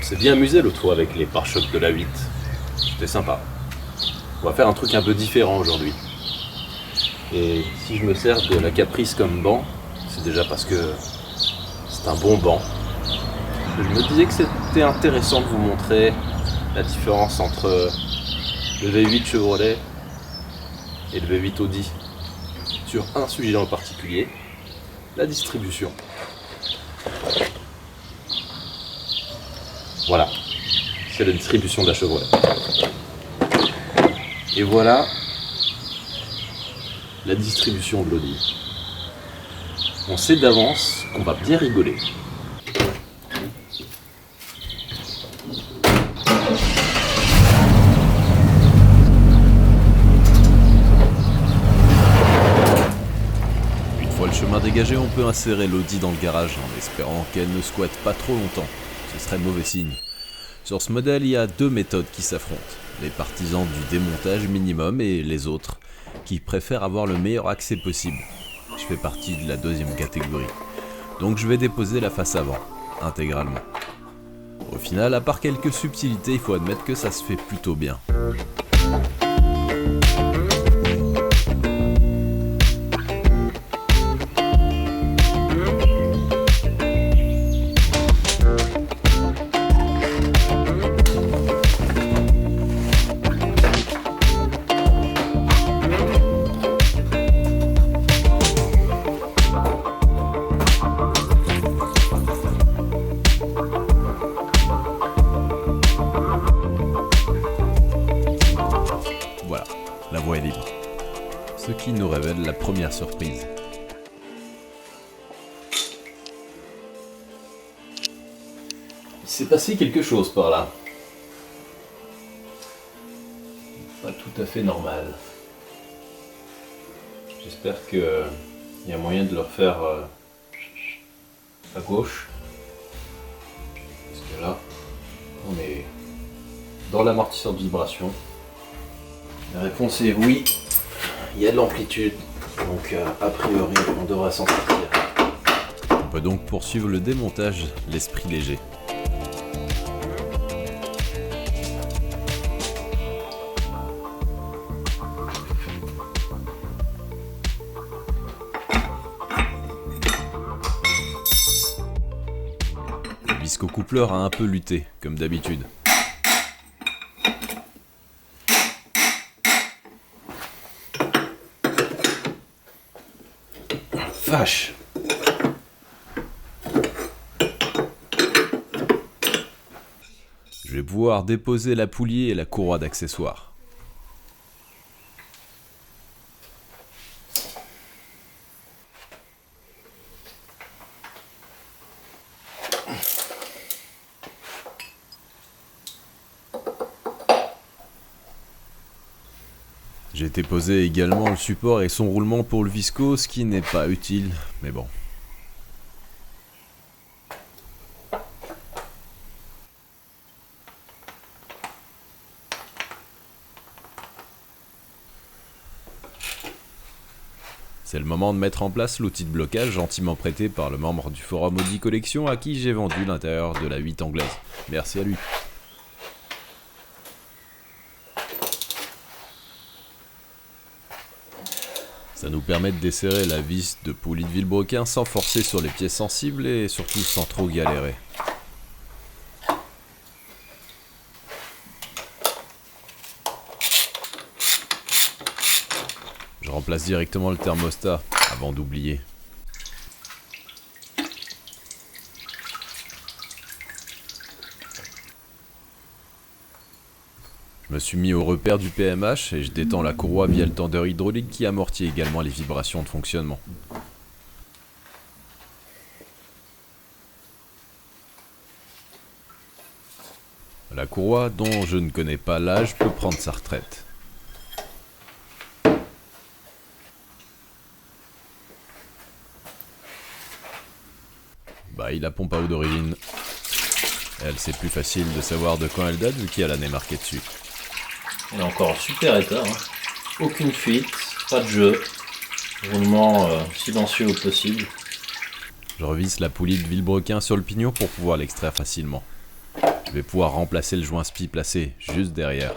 s'est bien amusé l'autre fois avec les pare-chocs de la 8. C'était sympa. On va faire un truc un peu différent aujourd'hui. Et si je me sers de la Caprice comme banc, c'est déjà parce que c'est un bon banc. Je me disais que c'était intéressant de vous montrer la différence entre le V8 Chevrolet et le V8 Audi sur un sujet en particulier, la distribution. Voilà, c'est la distribution de la Chevrolet. Et voilà la distribution de l'Audi. On sait d'avance qu'on va bien rigoler. Une fois le chemin dégagé, on peut insérer l'Audi dans le garage en espérant qu'elle ne squatte pas trop longtemps. Ce serait mauvais signe. Sur ce modèle, il y a deux méthodes qui s'affrontent. Les partisans du démontage minimum et les autres, qui préfèrent avoir le meilleur accès possible. Je fais partie de la deuxième catégorie. Donc je vais déposer la face avant, intégralement. Au final, à part quelques subtilités, il faut admettre que ça se fait plutôt bien. Voilà, la voie est libre. Ce qui nous révèle la première surprise. Il s'est passé quelque chose par là. Pas tout à fait normal. J'espère qu'il y a moyen de le refaire à gauche. Parce que là, on est dans l'amortisseur de vibration. La réponse est oui, il y a de l'amplitude, donc a priori on devrait s'en sortir. On peut donc poursuivre le démontage, l'esprit léger. Le viscocoupleur a un peu lutté, comme d'habitude. Vache! Je vais pouvoir déposer la poulie et la courroie d'accessoires. J'ai déposé également le support et son roulement pour le visco, ce qui n'est pas utile, mais bon. C'est le moment de mettre en place l'outil de blocage gentiment prêté par le membre du forum Audi Collection à qui j'ai vendu l'intérieur de la 8 anglaise. Merci à lui. Ça nous permet de desserrer la vis de poulie de vilebrequin sans forcer sur les pièces sensibles et surtout sans trop galérer. Je remplace directement le thermostat avant d'oublier. Je me suis mis au repère du PMH et je détends la courroie via le tendeur hydraulique qui amortit également les vibrations de fonctionnement. La courroie, dont je ne connais pas l'âge, peut prendre sa retraite. Bah, la pompe à eau d'origine. Elle, c'est plus facile de savoir de quand elle date vu qu'il y a l'année marquée dessus. Elle est encore en super état, hein. Aucune fuite, pas de jeu, roulement silencieux au possible. Je revisse la poulie de vilebrequin sur le pignon pour pouvoir l'extraire facilement. Je vais pouvoir remplacer le joint spi placé juste derrière.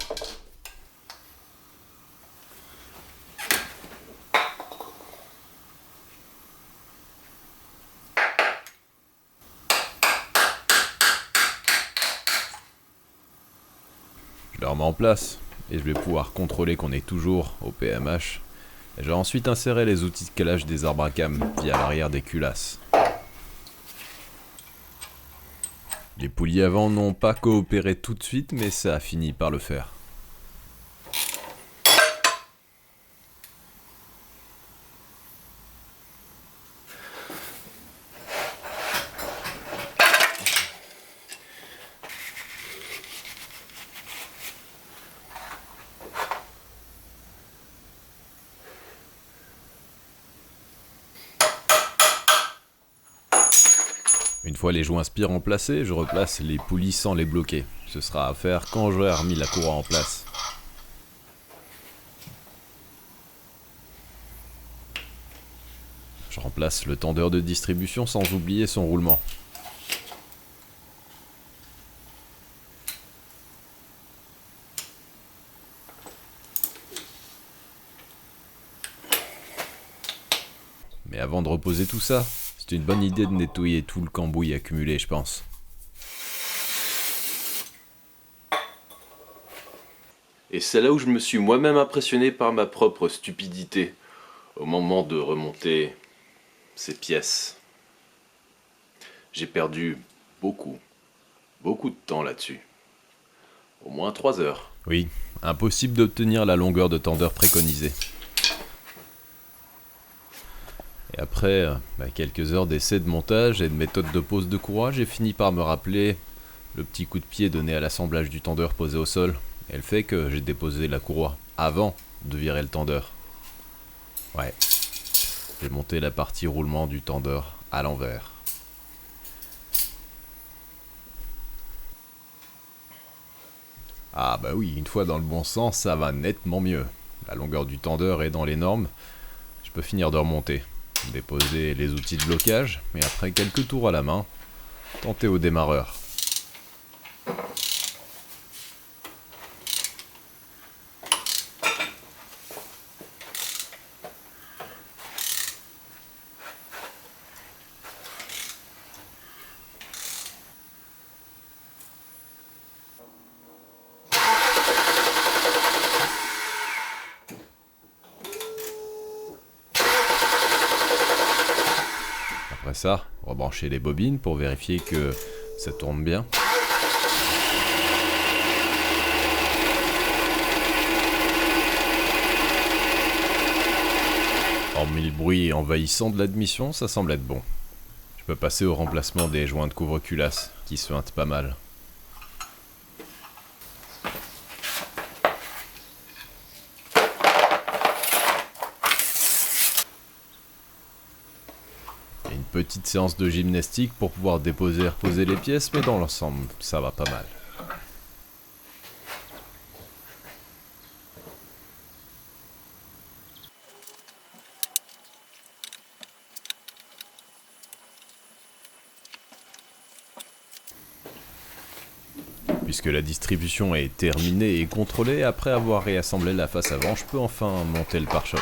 Je le remets en place et je vais pouvoir contrôler qu'on est toujours au PMH. Et je vais ensuite insérer les outils de calage des arbres à cam via l'arrière des culasses. Les poulies avant n'ont pas coopéré tout de suite, mais ça a fini par le faire. Une fois les joints spi remplacés, je replace les poulies sans les bloquer. Ce sera à faire quand j'aurai remis la courroie en place. Je remplace le tendeur de distribution sans oublier son roulement. Mais avant de reposer tout ça, c'est une bonne idée de nettoyer tout le cambouis accumulé, je pense. Et c'est là où je me suis moi-même impressionné par ma propre stupidité au moment de remonter ces pièces. J'ai perdu beaucoup de temps là-dessus. Au moins 3 heures. Oui, impossible d'obtenir la longueur de tendeur préconisée. Et après quelques heures d'essais de montage et de méthode de pose de courroie, j'ai fini par me rappeler le petit coup de pied donné à l'assemblage du tendeur posé au sol. Et le fait que j'ai déposé la courroie avant de virer le tendeur. Ouais, j'ai monté la partie roulement du tendeur à l'envers. Ah bah oui, une fois dans le bon sens, ça va nettement mieux. La longueur du tendeur est dans les normes. Je peux finir de remonter, déposer les outils de blocage, et après quelques tours à la main, tenter au démarreur. Après ça, rebrancher les bobines pour vérifier que ça tourne bien. Hormis le bruit envahissant de l'admission, ça semble être bon. Je peux passer au remplacement des joints de couvre-culasse, qui suintent pas mal. Et une petite séance de gymnastique pour pouvoir déposer et reposer les pièces, mais dans l'ensemble, ça va pas mal. Puisque la distribution est terminée et contrôlée, après avoir réassemblé la face avant, je peux enfin monter le pare-choc.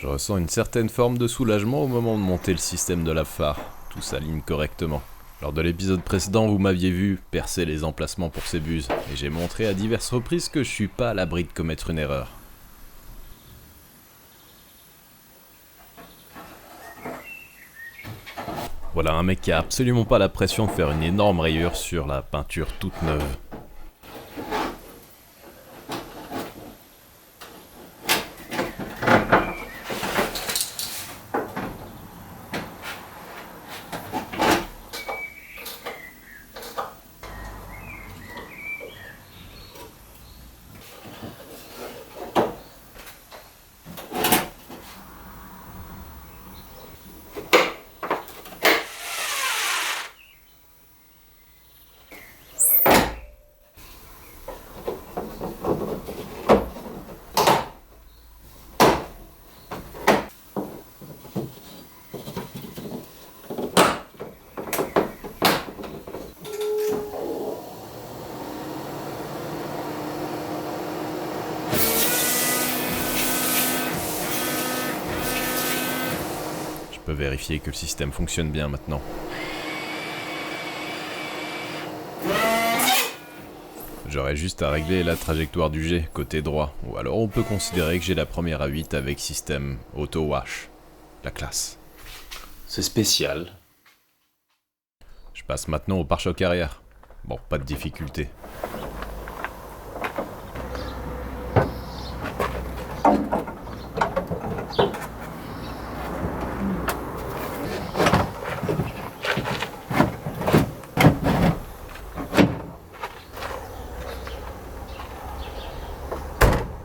Je ressens une certaine forme de soulagement au moment de monter le système de lave-phare. Tout s'aligne correctement. Lors de l'épisode précédent, vous m'aviez vu percer les emplacements pour ces buses, et j'ai montré à diverses reprises que je suis pas à l'abri de commettre une erreur. Voilà un mec qui a absolument pas la pression de faire une énorme rayure sur la peinture toute neuve. peux vérifier que le système fonctionne bien maintenant. J'aurais juste à régler la trajectoire du jet, côté droit, ou alors on peut considérer que j'ai la première A8 avec système auto-wash. La classe. C'est spécial. Je passe maintenant au pare-choc arrière. Bon, pas de difficulté.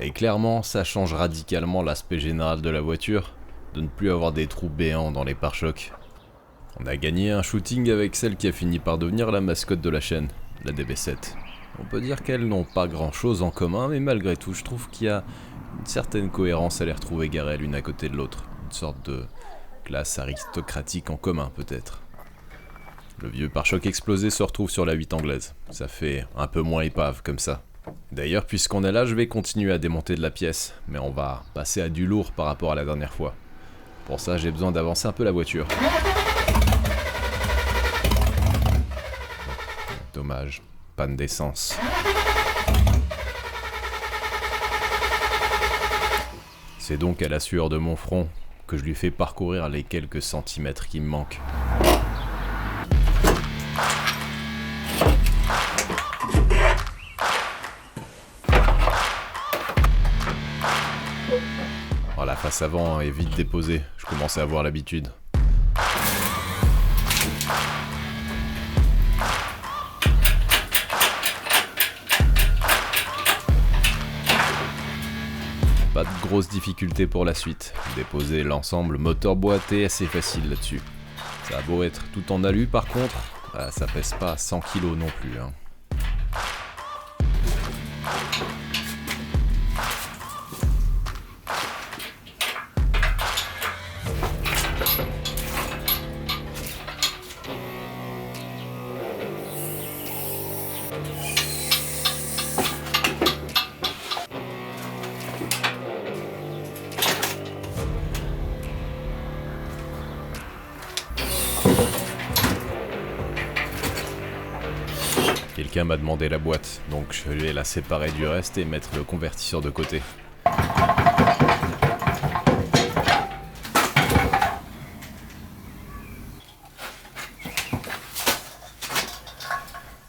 Et clairement, ça change radicalement l'aspect général de la voiture, de ne plus avoir des trous béants dans les pare-chocs. On a gagné un shooting avec celle qui a fini par devenir la mascotte de la chaîne, la DB7. On peut dire qu'elles n'ont pas grand chose en commun, mais malgré tout, je trouve qu'il y a une certaine cohérence à les retrouver garées l'une à côté de l'autre. Une sorte de classe aristocratique en commun, peut-être. Le vieux pare-choc explosé se retrouve sur la 8 anglaise. Ça fait un peu moins épave comme ça. D'ailleurs, puisqu'on est là, je vais continuer à démonter de la pièce, mais on va passer à du lourd par rapport à la dernière fois. Pour ça, j'ai besoin d'avancer un peu la voiture. Dommage, panne d'essence. C'est donc à la sueur de mon front que je lui fais parcourir les quelques centimètres qui me manquent. Oh, la face avant est vite déposée, je commence à avoir l'habitude. Pas de grosses difficultés pour la suite. Déposer l'ensemble moteur-boîte est assez facile là-dessus. Ça a beau être tout en alu par contre, ça pèse pas 100 kg non plus. Hein. Quelqu'un m'a demandé la boîte, donc je vais la séparer du reste et mettre le convertisseur de côté.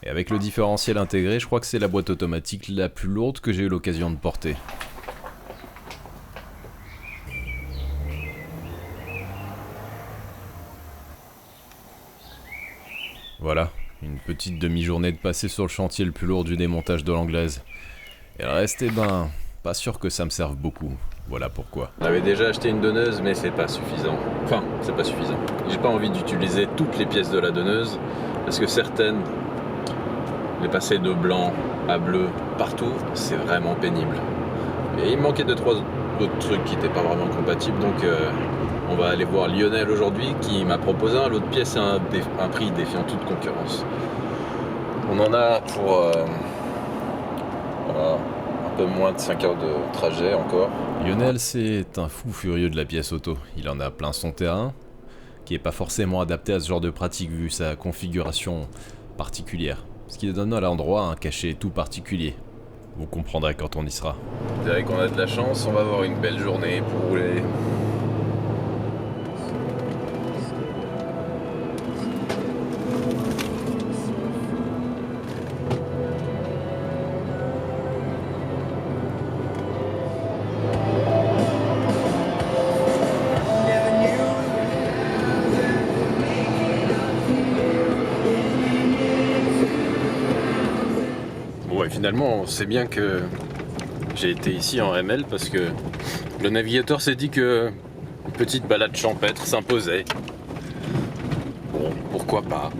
Et avec le différentiel intégré, je crois que c'est la boîte automatique la plus lourde que j'ai eu l'occasion de porter. Voilà. Une petite demi-journée de passer sur le chantier le plus lourd du démontage de l'anglaise. Et le reste, pas sûr que ça me serve beaucoup. Voilà pourquoi. J'avais déjà acheté une donneuse, mais c'est pas suffisant. Enfin, c'est pas suffisant. J'ai pas envie d'utiliser toutes les pièces de la donneuse, parce que certaines, les passer de blanc à bleu partout, c'est vraiment pénible. Et il me manquait 2-3 autres trucs qui n'étaient pas vraiment compatibles, donc on va aller voir Lionel aujourd'hui qui m'a proposé un lot de pièces à un prix défiant toute concurrence. On en a pour un peu moins de 5 heures de trajet encore. Lionel, c'est un fou furieux de la pièce auto. Il en a plein son terrain, qui est pas forcément adapté à ce genre de pratique vu sa configuration particulière. Ce qui donne à l'endroit un cachet tout particulier. Vous comprendrez quand on y sera. Je dirais qu'on a de la chance, on va avoir une belle journée pour rouler. Finalement, c'est bien que j'ai été ici en ML parce que le navigateur s'est dit que une petite balade champêtre s'imposait. Bon, pourquoi pas.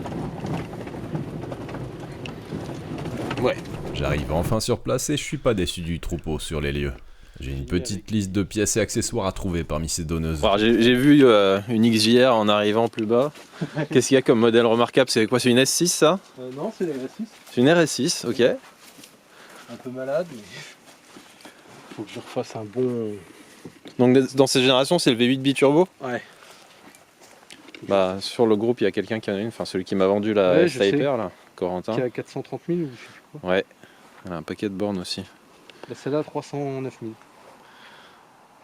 Ouais. J'arrive enfin sur place et je suis pas déçu du troupeau sur les lieux. J'ai une petite liste de pièces et accessoires à trouver parmi ces donneuses. Alors, j'ai vu une XJR en arrivant plus bas. Qu'est-ce qu'il y a comme modèle remarquable? C'est quoi? C'est une S6 ça? Non, c'est une RS6. C'est une RS6, ok. Un peu malade, mais faut que je refasse un bon... Donc dans cette génération, c'est le V8 biturbo? Ouais. Bah, sur le groupe, il y a quelqu'un qui en a une, enfin celui qui m'a vendu la Ouais, je sais. Sniper, là, Corentin. Qui a 430 000 ou je sais plus quoi. Ouais, elle a un paquet de bornes aussi. Là, celle-là, 309 000.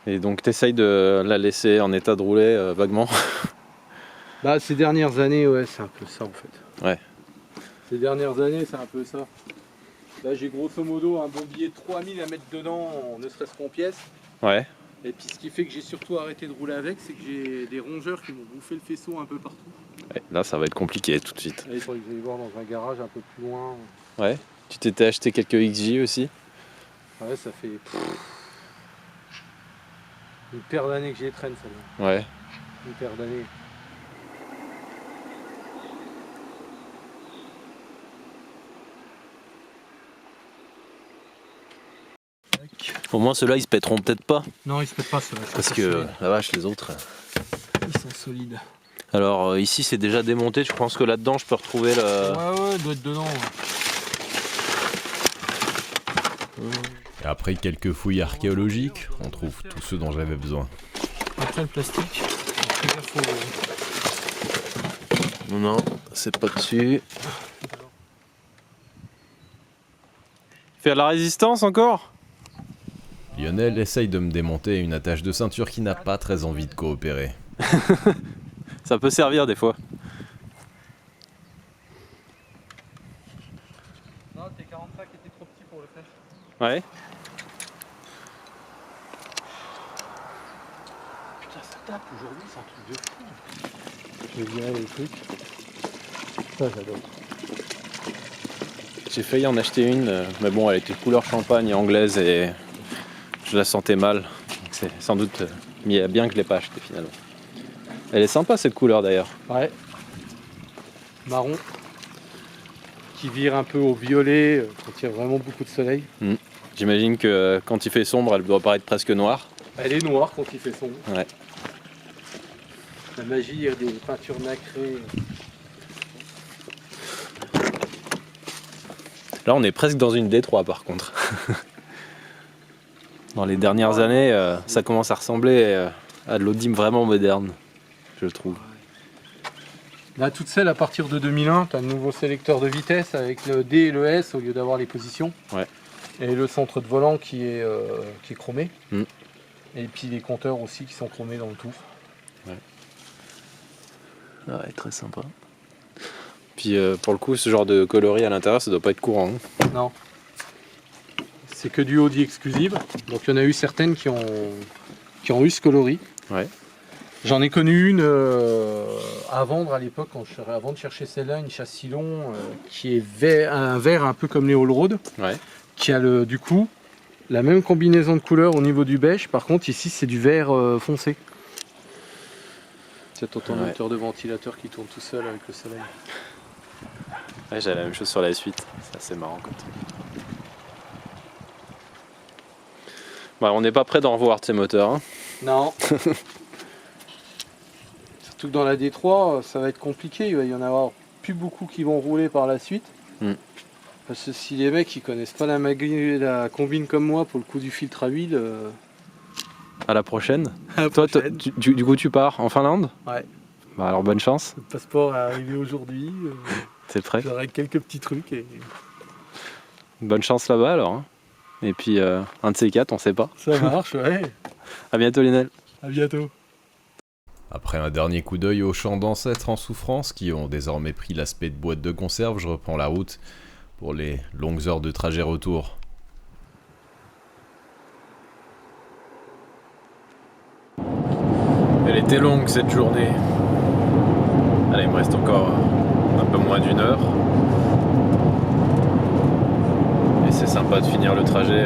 Et donc t'essayes de la laisser en état de rouler vaguement. Bah, ces dernières années, ouais, c'est un peu ça en fait. Ouais. Ces dernières années, c'est un peu ça. Là, j'ai grosso modo un bon billet de 3000 à mettre dedans, ne serait-ce qu'en pièces. Ouais. Et puis ce qui fait que j'ai surtout arrêté de rouler avec, c'est que j'ai des rongeurs qui m'ont bouffé le faisceau un peu partout. Ouais, là, ça va être compliqué tout de suite. Et il faudrait que j'aille voir dans un garage un peu plus loin. Ouais. Tu t'étais acheté quelques XJ aussi? Ouais, ça fait une paire d'années que j'y traîne, celle-là. Ouais. Une paire d'années. Au moins ceux-là ils se pèteront peut-être pas. Non, ils se pètent pas, ceux-là. Parce que la vache, les autres. Ils sont solides. Alors ici c'est déjà démonté, je pense que là-dedans je peux retrouver le. Ouais, doit être dedans. Ouais. Et après quelques fouilles archéologiques, on trouve tout ce dont j'avais besoin. Après le plastique, Non, c'est pas dessus. Faire la résistance encore? Lionel essaye de me démonter une attache de ceinture qui n'a pas très envie de coopérer. Ça peut servir des fois. Non, tes 45 étaient trop petits pour le faire. Ouais. Putain, ça tape aujourd'hui, c'est un truc de fou. Je vais virer les trucs. Ça, j'adore. J'ai failli en acheter une, mais bon, elle était couleur champagne anglaise et je la sentais mal. C'est sans doute bien que je l'ai pas achetée finalement. Elle est sympa cette couleur d'ailleurs. Ouais. Marron. Qui vire un peu au violet quand il y a vraiment beaucoup de soleil. J'imagine que quand il fait sombre, elle doit paraître presque noire. Elle est noire quand il fait sombre. Ouais. La magie, il y a des peintures nacrées. Là, on est presque dans une D3 par contre. Dans les dernières années, ça commence à ressembler à de l'Audi vraiment moderne, je trouve. Là, toutes celles à partir de 2001, tu as un nouveau sélecteur de vitesse avec le D et le S au lieu d'avoir les positions. Ouais. Et le centre de volant qui est chromé. Mm. Et puis les compteurs aussi qui sont chromés dans le tour. Ouais, très sympa. Puis pour le coup, ce genre de coloris à l'intérieur, ça doit pas être courant. Hein. Non. C'est que du Audi exclusive. Donc il y en a eu certaines qui ont eu ce coloris. Ouais. J'en ai connu une à vendre à l'époque, avant de chercher celle-là, une châssis long qui est un vert un peu comme les All Road. Ouais. Qui a du coup la même combinaison de couleurs au niveau du beige. Par contre ici c'est du vert foncé. C'est ton moteur de ventilateur qui tourne tout seul avec le soleil. Ouais, j'ai la même chose sur la suite. C'est assez marrant quand on n'est pas prêt d'en revoir de ces moteurs. Hein. Non. Surtout que dans la D3, ça va être compliqué. Il va y en avoir plus beaucoup qui vont rouler par la suite. Parce que si les mecs ils connaissent pas la combine comme moi pour le coup du filtre à huile. À la prochaine. À la Toi, prochaine. du coup, tu pars en Finlande? Ouais. Bah alors bonne chance. Le passeport est arrivé aujourd'hui. C'est prêt. J'aurai quelques petits trucs. Et... Bonne chance là-bas alors. Hein. Et puis un de ces quatre, on sait pas. Ça marche, ouais. À bientôt Lionel. À bientôt. Après un dernier coup d'œil aux champs d'ancêtres en souffrance qui ont désormais pris l'aspect de boîte de conserve, je reprends la route pour les longues heures de trajet retour. Elle était longue cette journée. Allez, il me reste encore un peu moins d'une heure. Et c'est sympa de finir le trajet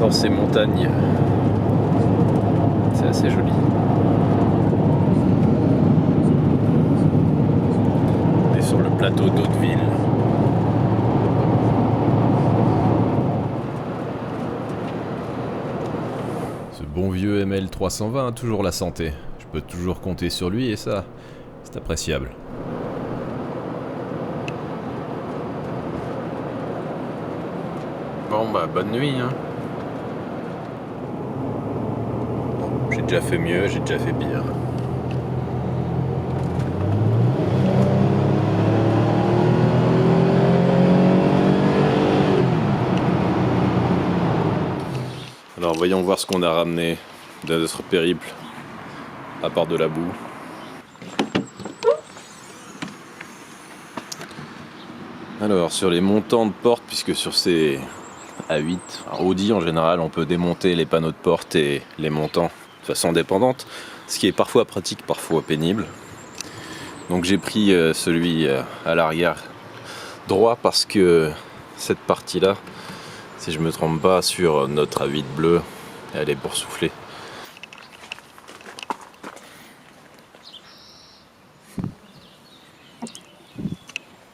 dans ces montagnes. C'est assez joli. On est sur le plateau d'Hauteville. Ce bon vieux ML 320 a toujours la santé. Je peux toujours compter sur lui et ça, c'est appréciable. Bon bah bonne nuit hein. J'ai déjà fait mieux, j'ai déjà fait pire. Alors voyons voir ce qu'on a ramené de notre périple, à part de la boue. Alors sur les montants de porte, puisque sur ces A8, Audi en général, on peut démonter les panneaux de porte et les montants de façon indépendante, ce qui est parfois pratique, parfois pénible. Donc j'ai pris celui à l'arrière droit parce que cette partie-là, si je me trompe pas, sur notre A8 bleu, elle est boursouflée.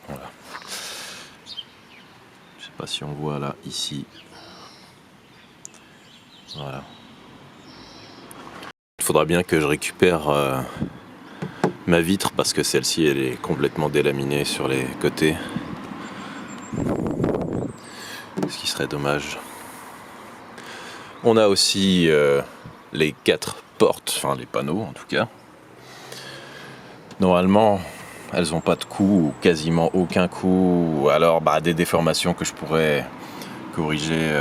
Voilà. Je sais pas si on voit là, ici. Voilà. Il faudra bien que je récupère ma vitre parce que celle-ci elle est complètement délaminée sur les côtés. Ce qui serait dommage. On a aussi les 4 portes, enfin les panneaux en tout cas. Normalement, elles n'ont pas de coup, ou quasiment aucun coup, ou alors des déformations que je pourrais corriger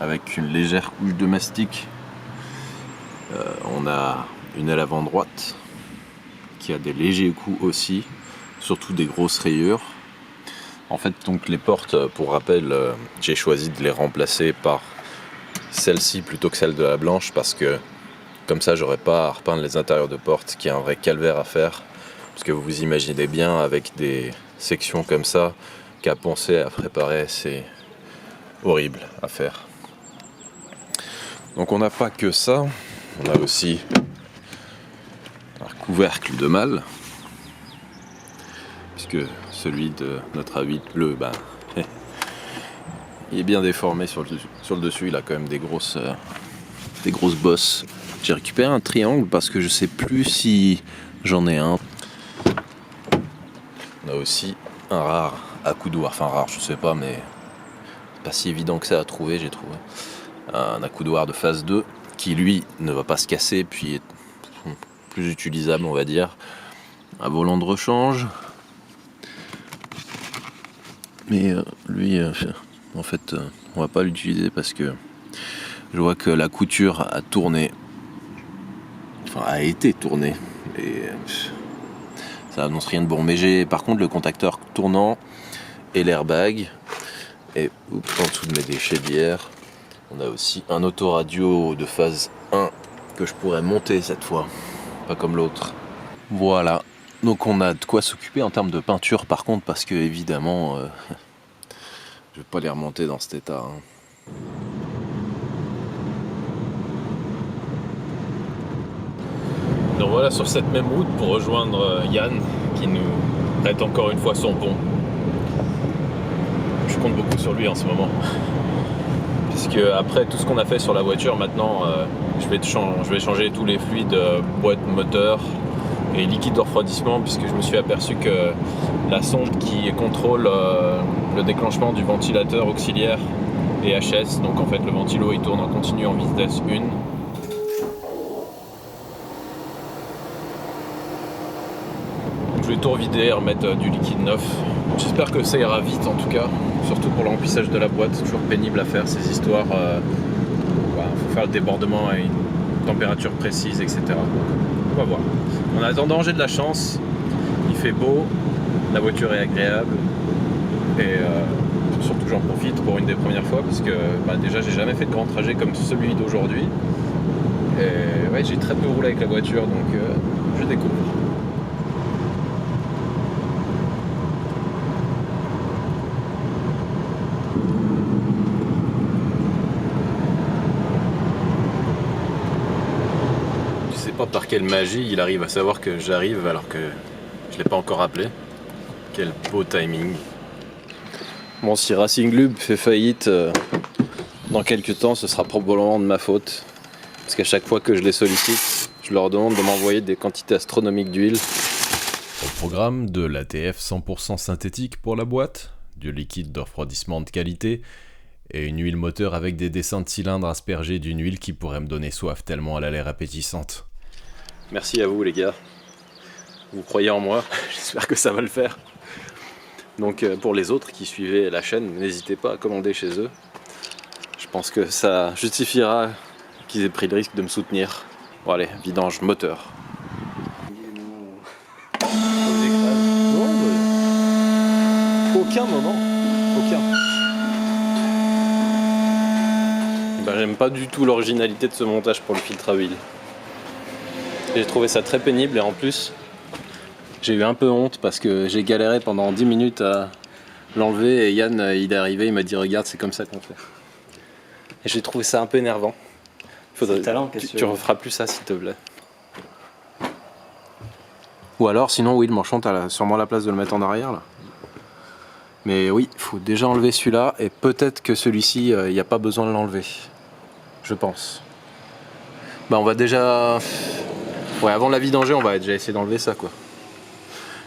avec une légère couche de mastic. On a une aile avant droite qui a des légers coups aussi, surtout des grosses rayures. En fait, donc les portes, pour rappel, j'ai choisi de les remplacer par celle-ci plutôt que celle de la blanche parce que comme ça, j'aurais pas à repeindre les intérieurs de porte, qui est un vrai calvaire à faire. Parce que vous vous imaginez bien, avec des sections comme ça, qu'à poncer, à préparer, c'est horrible à faire. Donc on n'a pas que ça, on a aussi un couvercle de malle, puisque celui de notre A8 bleu, il est bien déformé sur le dessus, il a quand même des grosses bosses. J'ai récupéré un triangle parce que je sais plus si j'en ai un. On a aussi un rare accoudoir, enfin rare je sais pas, mais c'est pas si évident que ça à trouver, j'ai trouvé. Un accoudoir de phase 2 qui lui ne va pas se casser, puis est plus utilisable on va dire. Un volant de rechange. Mais lui, en fait, on va pas l'utiliser parce que je vois que la couture a tourné, enfin a été tournée, et ça annonce rien de bon. Mais j'ai par contre le contacteur tournant et l'airbag, et en dessous de mes déchets d'hier, on a aussi un autoradio de phase 1 que je pourrais monter cette fois, pas comme l'autre. Voilà. Donc on a de quoi s'occuper en termes de peinture par contre, parce que évidemment je vais pas les remonter dans cet état. Donc voilà, sur cette même route pour rejoindre Yann qui nous prête encore une fois son pont. Je compte beaucoup sur lui en ce moment. Puisque après tout ce qu'on a fait sur la voiture, maintenant je vais changer tous les fluides boîte moteur et liquide de refroidissement, puisque je me suis aperçu que la sonde qui contrôle le déclenchement du ventilateur auxiliaire est HS, donc en fait le ventilo il tourne en continu en vitesse 1. Je vais tout revider et remettre du liquide neuf. J'espère que ça ira vite en tout cas, surtout pour l'emplissage de la boîte, c'est toujours pénible à faire ces histoires. Faut faire le débordement à une température précise, etc. On va voir. En attendant, j'ai de la chance, il fait beau, la voiture est agréable et surtout j'en profite pour une des premières fois parce que déjà j'ai jamais fait de grand trajet comme celui d'aujourd'hui et ouais, j'ai très peu roulé avec la voiture, donc je découvre. Par quelle magie il arrive à savoir que j'arrive alors que je l'ai pas encore appelé. Quel beau timing. Bon, si Racing Club fait faillite dans quelques temps, ce sera probablement de ma faute. Parce qu'à chaque fois que je les sollicite, je leur demande de m'envoyer des quantités astronomiques d'huile. Au programme de l'ATF 100% synthétique pour la boîte, du liquide de refroidissement de qualité et une huile moteur avec des dessins de cylindres aspergés d'une huile qui pourrait me donner soif tellement elle a l'air appétissante. Merci à vous les gars, vous croyez en moi, j'espère que ça va le faire. Donc pour les autres qui suivaient la chaîne, n'hésitez pas à commander chez eux. Je pense que ça justifiera qu'ils aient pris le risque de me soutenir. Bon allez, vidange moteur. Aucun moment. Aucun. J'aime pas du tout l'originalité de ce montage pour le filtre à huile. J'ai trouvé ça très pénible et en plus, j'ai eu un peu honte parce que j'ai galéré pendant 10 minutes à l'enlever et Yann, il est arrivé, il m'a dit regarde, c'est comme ça qu'on fait. Et j'ai trouvé ça un peu énervant. Tu referas plus ça s'il te plaît. Ou alors sinon oui, le manchon, t'as sûrement la place de le mettre en arrière là. Mais oui, il faut déjà enlever celui-là et peut-être que celui-ci, il n'y a pas besoin de l'enlever. Je pense. On va déjà... Ouais, avant de la vidanger, on va déjà essayer d'enlever ça quoi.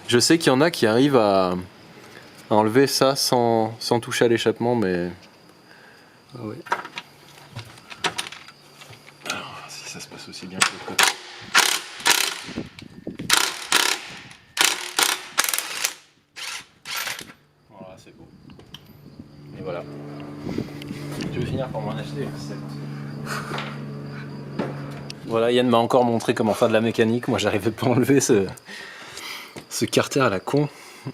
Je sais qu'il y en a qui arrivent à enlever ça sans toucher à l'échappement, mais... Ah ouais. Alors, si ça se passe aussi bien que l'autre côté. Voilà, c'est beau. Et voilà. Tu veux finir par m'en acheter? Voilà, Yann m'a encore montré comment faire de la mécanique. Moi, j'arrivais pas à enlever ce carter à la con.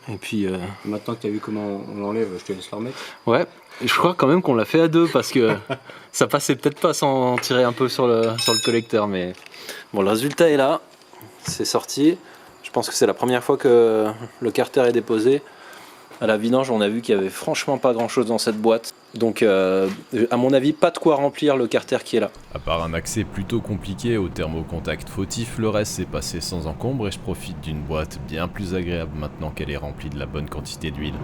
Et puis... Maintenant que tu as vu comment on l'enlève, je te laisse le remettre. Ouais, et je crois quand même qu'on l'a fait à deux parce que ça passait peut-être pas sans tirer un peu sur le collecteur. Mais bon, le résultat est là. C'est sorti. Je pense que c'est la première fois que le carter est déposé. À la vidange, on a vu qu'il y avait franchement pas grand chose dans cette boîte. Donc, à mon avis, pas de quoi remplir le carter qui est là. À part un accès plutôt compliqué au thermocontact fautif, le reste s'est passé sans encombre et je profite d'une boîte bien plus agréable maintenant qu'elle est remplie de la bonne quantité d'huile.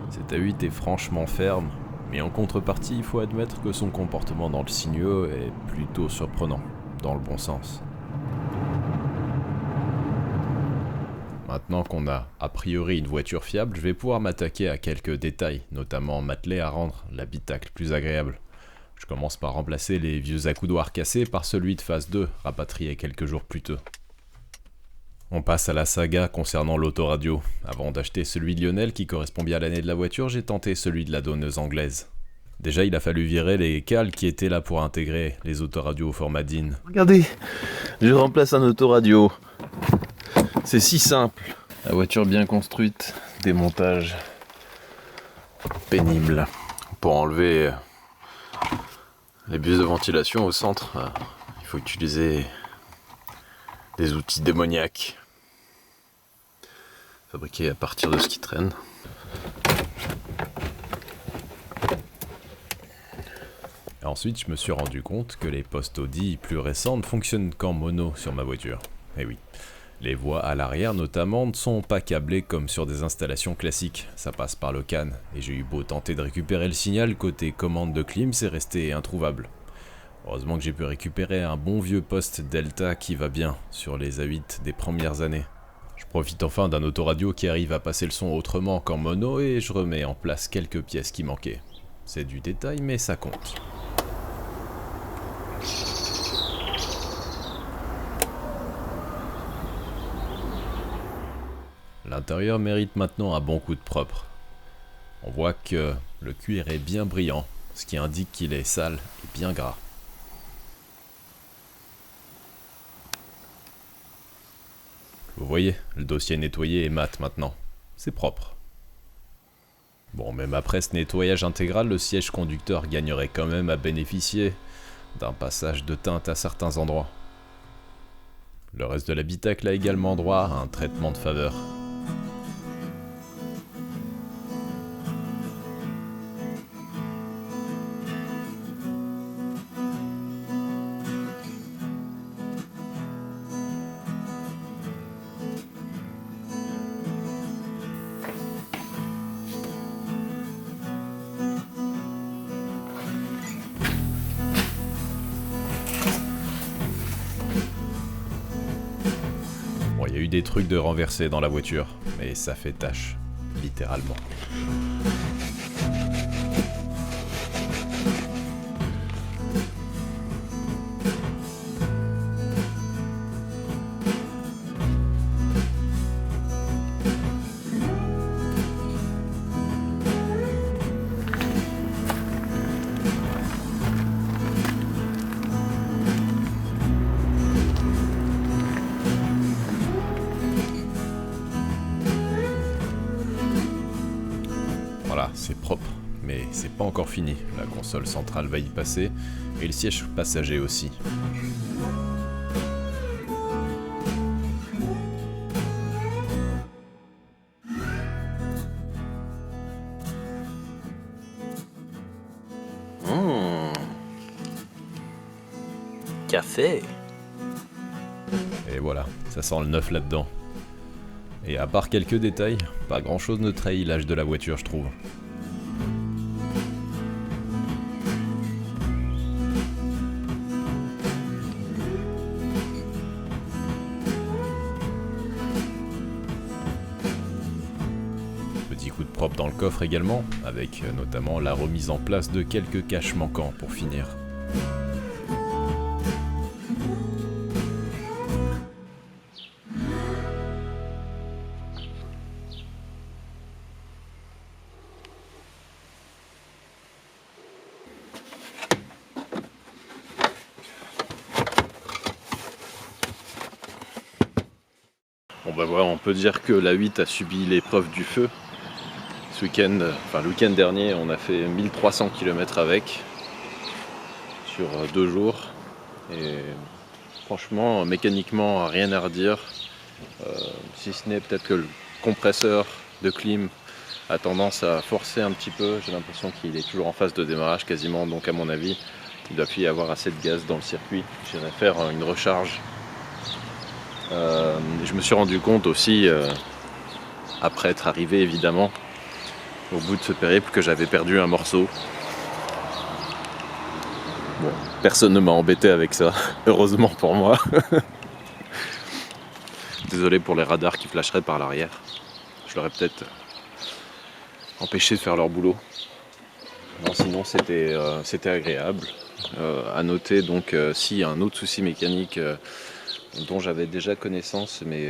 Cette A8 est franchement ferme, mais en contrepartie, il faut admettre que son comportement dans le signaux est plutôt surprenant, dans le bon sens. Maintenant qu'on a a priori une voiture fiable, je vais pouvoir m'attaquer à quelques détails, notamment m'atteler à rendre l'habitacle plus agréable. Je commence par remplacer les vieux accoudoirs cassés par celui de phase 2, rapatrié quelques jours plus tôt. On passe à la saga concernant l'autoradio. Avant d'acheter celui de Lionel qui correspond bien à l'année de la voiture, j'ai tenté celui de la donneuse anglaise. Déjà, il a fallu virer les cales qui étaient là pour intégrer les autoradios au format DIN. Regardez, je remplace un autoradio. C'est si simple. La voiture bien construite, démontage pénible. Pour enlever les bus de ventilation au centre, il faut utiliser des outils démoniaques. Fabriqués à partir de ce qui traîne. Et ensuite, je me suis rendu compte que les postes Audi plus récents ne fonctionnent qu'en mono sur ma voiture. Et oui, les voies à l'arrière notamment ne sont pas câblées comme sur des installations classiques, ça passe par le CAN, et j'ai eu beau tenter de récupérer le signal côté commande de clim, c'est resté introuvable. Heureusement que j'ai pu récupérer un bon vieux poste Delta qui va bien sur les A8 des premières années. Je profite enfin d'un autoradio qui arrive à passer le son autrement qu'en mono et je remets en place quelques pièces qui manquaient. C'est du détail mais ça compte. L'intérieur mérite maintenant un bon coup de propre. On voit que le cuir est bien brillant, ce qui indique qu'il est sale et bien gras. Vous voyez, le dossier nettoyé est mat maintenant. C'est propre. Bon, même après ce nettoyage intégral, le siège conducteur gagnerait quand même à bénéficier d'un passage de teinte à certains endroits. Le reste de l'habitacle a également droit à un traitement de faveur. des trucs de renverser dans la voiture, mais ça fait tâche, littéralement. Voilà, c'est propre, mais c'est pas encore fini. La console centrale va y passer, et le siège passager aussi. Café. Et voilà, ça sent le neuf là-dedans. Et à part quelques détails, pas grand chose ne trahit l'âge de la voiture, je trouve. Petit coup de propre dans le coffre également, avec notamment la remise en place de quelques caches manquants pour finir. Bon bah voilà, on peut dire que la 8 a subi l'épreuve du feu. Ce week-end, le week-end dernier, on a fait 1300 km avec sur 2 jours. Et franchement, mécaniquement, rien à redire. Si ce n'est peut-être que le compresseur de clim a tendance à forcer un petit peu. J'ai l'impression qu'il est toujours en phase de démarrage quasiment, donc à mon avis, il doit plus y avoir assez de gaz dans le circuit. J'irai faire une recharge. Je me suis rendu compte aussi, après être arrivé évidemment, au bout de ce périple, que j'avais perdu un morceau. Bon, personne ne m'a embêté avec ça, heureusement pour moi. Désolé pour les radars qui flasheraient par l'arrière. Je leur ai peut-être empêché de faire leur boulot. Non, sinon c'était agréable. À noter donc s'il y a un autre souci mécanique dont j'avais déjà connaissance, mais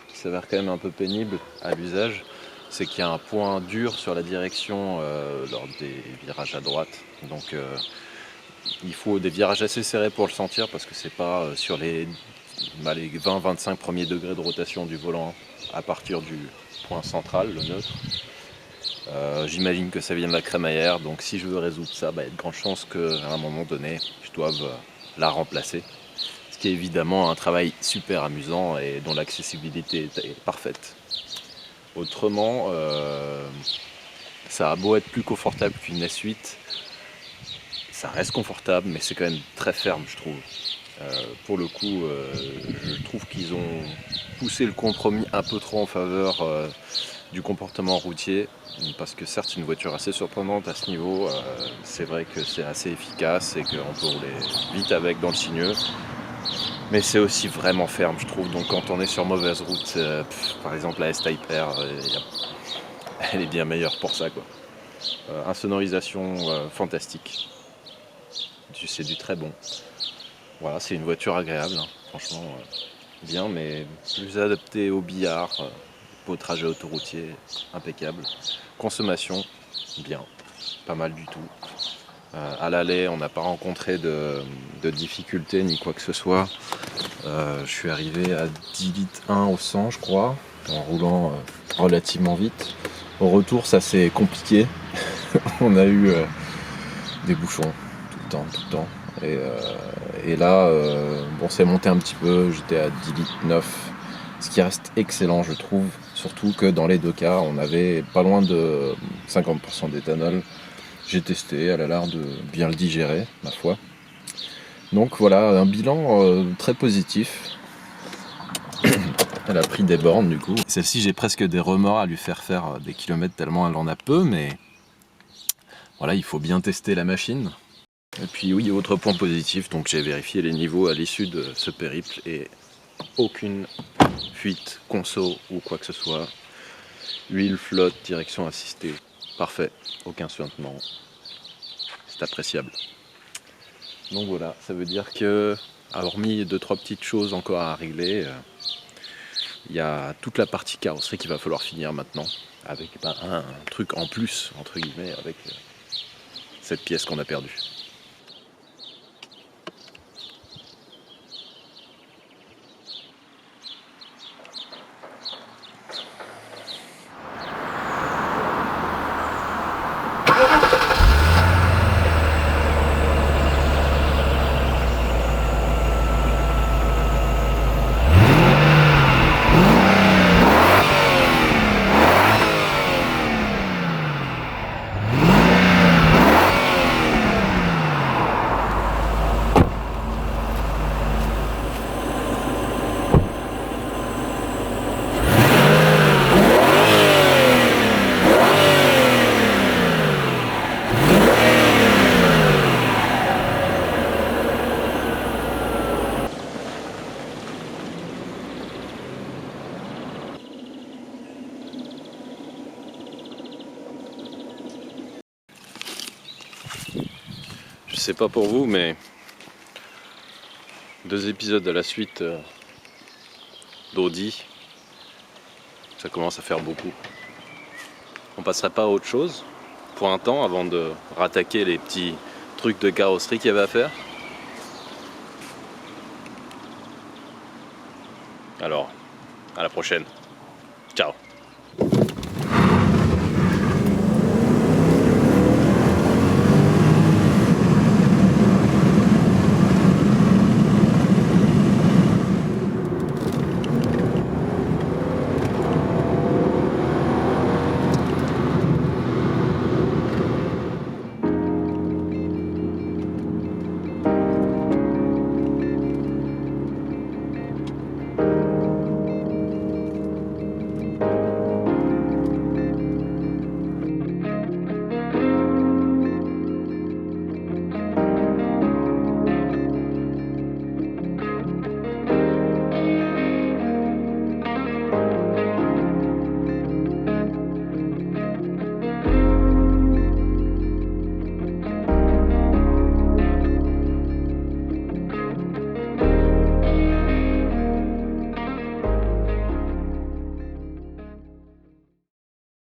qui s'avère quand même un peu pénible à l'usage, c'est qu'il y a un point dur sur la direction lors des virages à droite. Donc il faut des virages assez serrés pour le sentir, parce que c'est pas sur les 20-25 premiers degrés de rotation du volant à partir du point central, le neutre. J'imagine que ça vient de la crémaillère, donc si je veux résoudre ça, il y a de grandes chances qu'à un moment donné, je doive la remplacer. Ce qui est évidemment un travail super amusant et dont l'accessibilité est parfaite. Autrement, ça a beau être plus confortable qu'une S8, ça reste confortable, mais c'est quand même très ferme, je trouve. Pour le coup, je trouve qu'ils ont poussé le compromis un peu trop en faveur du comportement routier, parce que certes c'est une voiture assez surprenante à ce niveau, c'est vrai que c'est assez efficace et qu'on peut rouler vite avec dans le sinueux, mais c'est aussi vraiment ferme, je trouve. Donc quand on est sur mauvaise route, par exemple la S-Type R, elle est bien meilleure pour ça, quoi. Insonorisation fantastique, c'est du très bon. Voilà, c'est une voiture agréable, hein. Franchement bien, mais plus adaptée au billard, au trajet autoroutier, impeccable. Consommation, bien, pas mal du tout. À l'aller, on n'a pas rencontré de difficultés ni quoi que ce soit. Je suis arrivé à 10 litres 1 au 100, je crois, en roulant relativement vite. Au retour, ça s'est compliqué. On a eu des bouchons tout le temps. Et là, c'est monté un petit peu, j'étais à 10 litres 9, ce qui reste excellent, je trouve. Surtout que dans les deux cas, on avait pas loin de 50% d'éthanol. J'ai testé, elle a l'air de bien le digérer, ma foi. Donc voilà, un bilan très positif. Elle a pris des bornes du coup. Celle-ci, j'ai presque des remords à lui faire des kilomètres tellement elle en a peu, mais voilà, il faut bien tester la machine. Et puis oui, autre point positif, donc j'ai vérifié les niveaux à l'issue de ce périple et aucune fuite, conso ou quoi que ce soit. Huile, flotte, direction assistée, parfait, aucun suintement, c'est appréciable. Donc voilà, ça veut dire que, hormis 2-3 petites choses encore à régler, il y a toute la partie carrosserie qu'il va falloir finir maintenant, avec un truc en plus, entre guillemets, avec cette pièce qu'on a perdue. Je sais pas pour vous, mais 2 épisodes à la suite d'Audi, ça commence à faire beaucoup. On passerait pas à autre chose pour un temps avant de rattaquer les petits trucs de carrosserie qu'il y avait à faire? Alors, à la prochaine. Ciao.